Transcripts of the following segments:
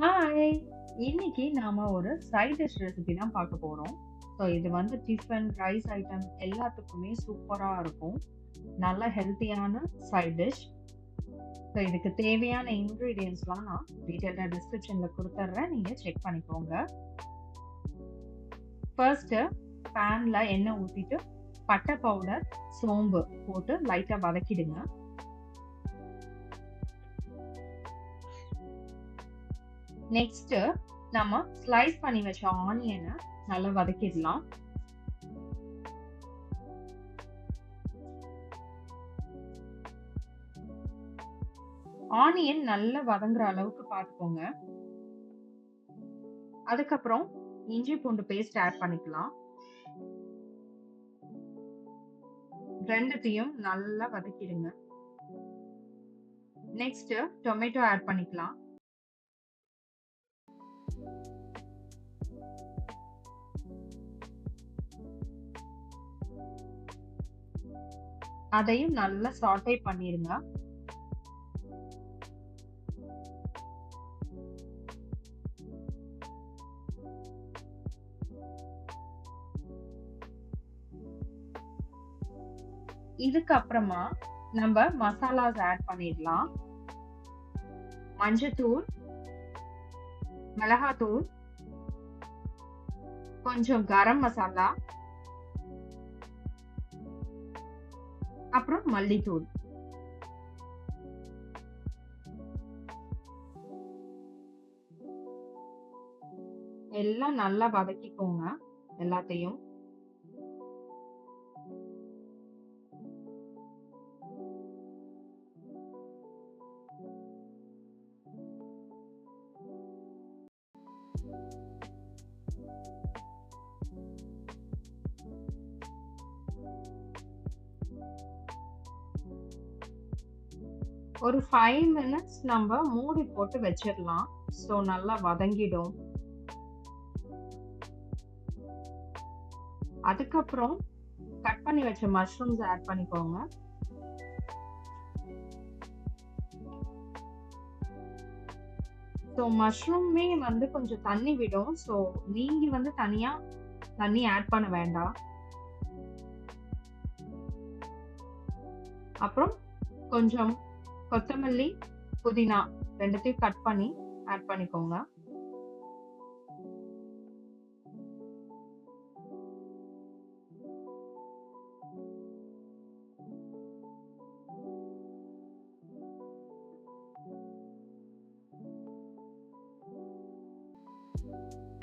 Hi! இன்னைக்கு நாம ஒரு சைட் டிஷ் ரெசிபி தான் பார்க்க போறோம். ஸோ இது வந்து டிஃபன், ரைஸ் ஐட்டம் எல்லாத்துக்குமே சூப்பரா இருக்கும். நல்ல ஹெல்த்தியான சைட் டிஷ். ஸோ இதுக்கு தேவையான இன்கிரீடியன்ட்ஸ்லாம் நான் டீட்டெயில்டா டிஸ்கிரிப்ஷன்ல குடுத்துர்றேன். நீங்க செக் பண்ணிக்கோங்க. ஃபர்ஸ்ட்டு பேன்ல எண்ணெய் ஊத்திட்டு, பட்டை பவுடர், சோம்பு போட்டு லைட்டா வதக்கிடுங்க. நெக்ஸ்ட் நம்ம ஸ்லைஸ் பண்ணி வச்ச ஆனியனை நல்லா வதக்கிடலாம். ஆனியன் நல்லா வதங்குற அளவுக்கு பார்த்துக்கோங்க. அதுக்கப்புறம் இஞ்சி பூண்டு பேஸ்ட் ஆட் பண்ணிக்கலாம். ரெண்டுத்தையும் நல்லா வதக்கிடுங்க. நெக்ஸ்ட் டொமேட்டோ ஆட் பண்ணிக்கலாம். அதையும் நல்லா சாட்டே பண்ணிருங்க. இதுக்கு அப்புறமா நம்ம மசாலாஸ் ஆட் பண்ணிடலாம். மஞ்சத்தூள், மிளகாத்தூள், கொஞ்சம் கரம் மசாலா, அப்புறம் மல்லித்தூள். எல்லாம் நல்லா வதக்கிக்கோங்க எல்லாத்தையும். ஒரு 5 மினிட்ஸ் நம்ம மூடி போட்டு வச்சிடலாம். ஸோ நல்லா வதங்கிடும். அதுக்கப்புறம் கட் பண்ணி வச்ச மஷ்ரூம்ஸ் ஆட் பண்ணிக்கோங்க. ஸோ மஷ்ரூமே வந்து கொஞ்சம் தண்ணி விடும். ஸோ நீங்க வந்து தனியா தண்ணி ஆட் பண்ண வேண்டாம். அப்புறம் கொஞ்சம் கொத்தமல்லி, புதினா ரெண்டுத்தையும் கட் பண்ணி ஆட் பண்ணிக்கோங்க.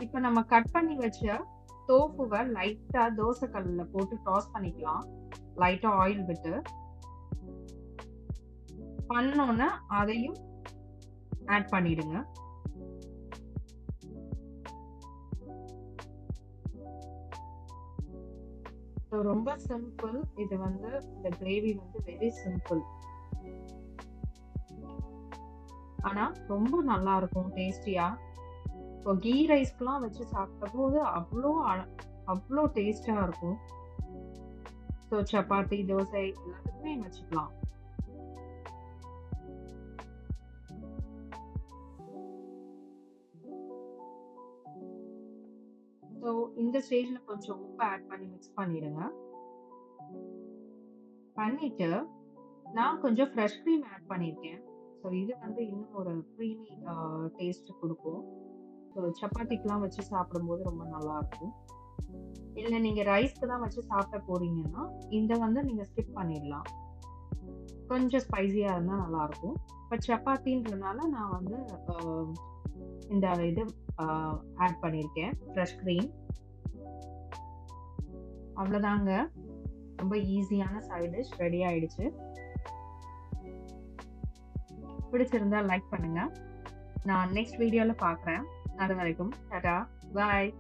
இப்ப நம்ம கட் பண்ணி வச்ச டோஃபுவை லைட்டா தோசை கல்லுல போட்டு டாஸ் பண்ணிக்கலாம். லைட்டா ஆயில் விட்டு பண்ணோன்னா அதையும் ஆட் பண்ணிடுங்க. ரொம்ப சிம்பிள். இது வந்து இந்த கிரேவி வந்து வெரி சிம்பிள். ஆனா ரொம்ப நல்லா இருக்கும் டேஸ்டியா. இப்போ கீ ரைஸ்க்குலாம் வச்சு சாப்பிட்ட போது அவ்வளோ டேஸ்டா இருக்கும். ஸோ சப்பாத்தி, தோசை எல்லாத்துக்குமே வச்சுக்கலாம். ஸோ இந்த ஸ்டேஜ்ல கொஞ்சம் உப்பு ஆட் பண்ணி மிக்ஸ் பண்ணிடுங்க. பண்ணிட்டு நான் கொஞ்சம் ஃப்ரெஷ் க்ரீம் ஆட் பண்ணியிருக்கேன். ஸோ இது வந்து இன்னும் ஒரு க்ரீமி டேஸ்ட் கொடுக்கும். ஸோ சப்பாத்திக்கெலாம் வச்சு சாப்பிடும்போது ரொம்ப நல்லா இருக்கும். இல்லை நீங்க ரைஸ்க்கு தான் வச்சு சாப்பிட போறீங்கன்னா இந்த வந்து நீங்க ஸ்கிப் பண்ணிடலாம். கொஞ்சம் ஸ்பைசியா இருந்தா நல்லா இருக்கும். பட் சப்பாத்தின்றதுனால நான் வந்து இந்த இது ஆட் பண்ணியிருக்கேன், ஃப்ரெஷ் க்ரீம். அவ்வளோதாங்க, ரொம்ப ஈஸியான சைட் டிஷ் ரெடி ஆயிடுச்சு. பிடிச்சிருந்தா லைக் பண்ணுங்க. நான் நெக்ஸ்ட் வீடியோல பார்க்குறேன். அது வரைக்கும் டாடா, பாய்.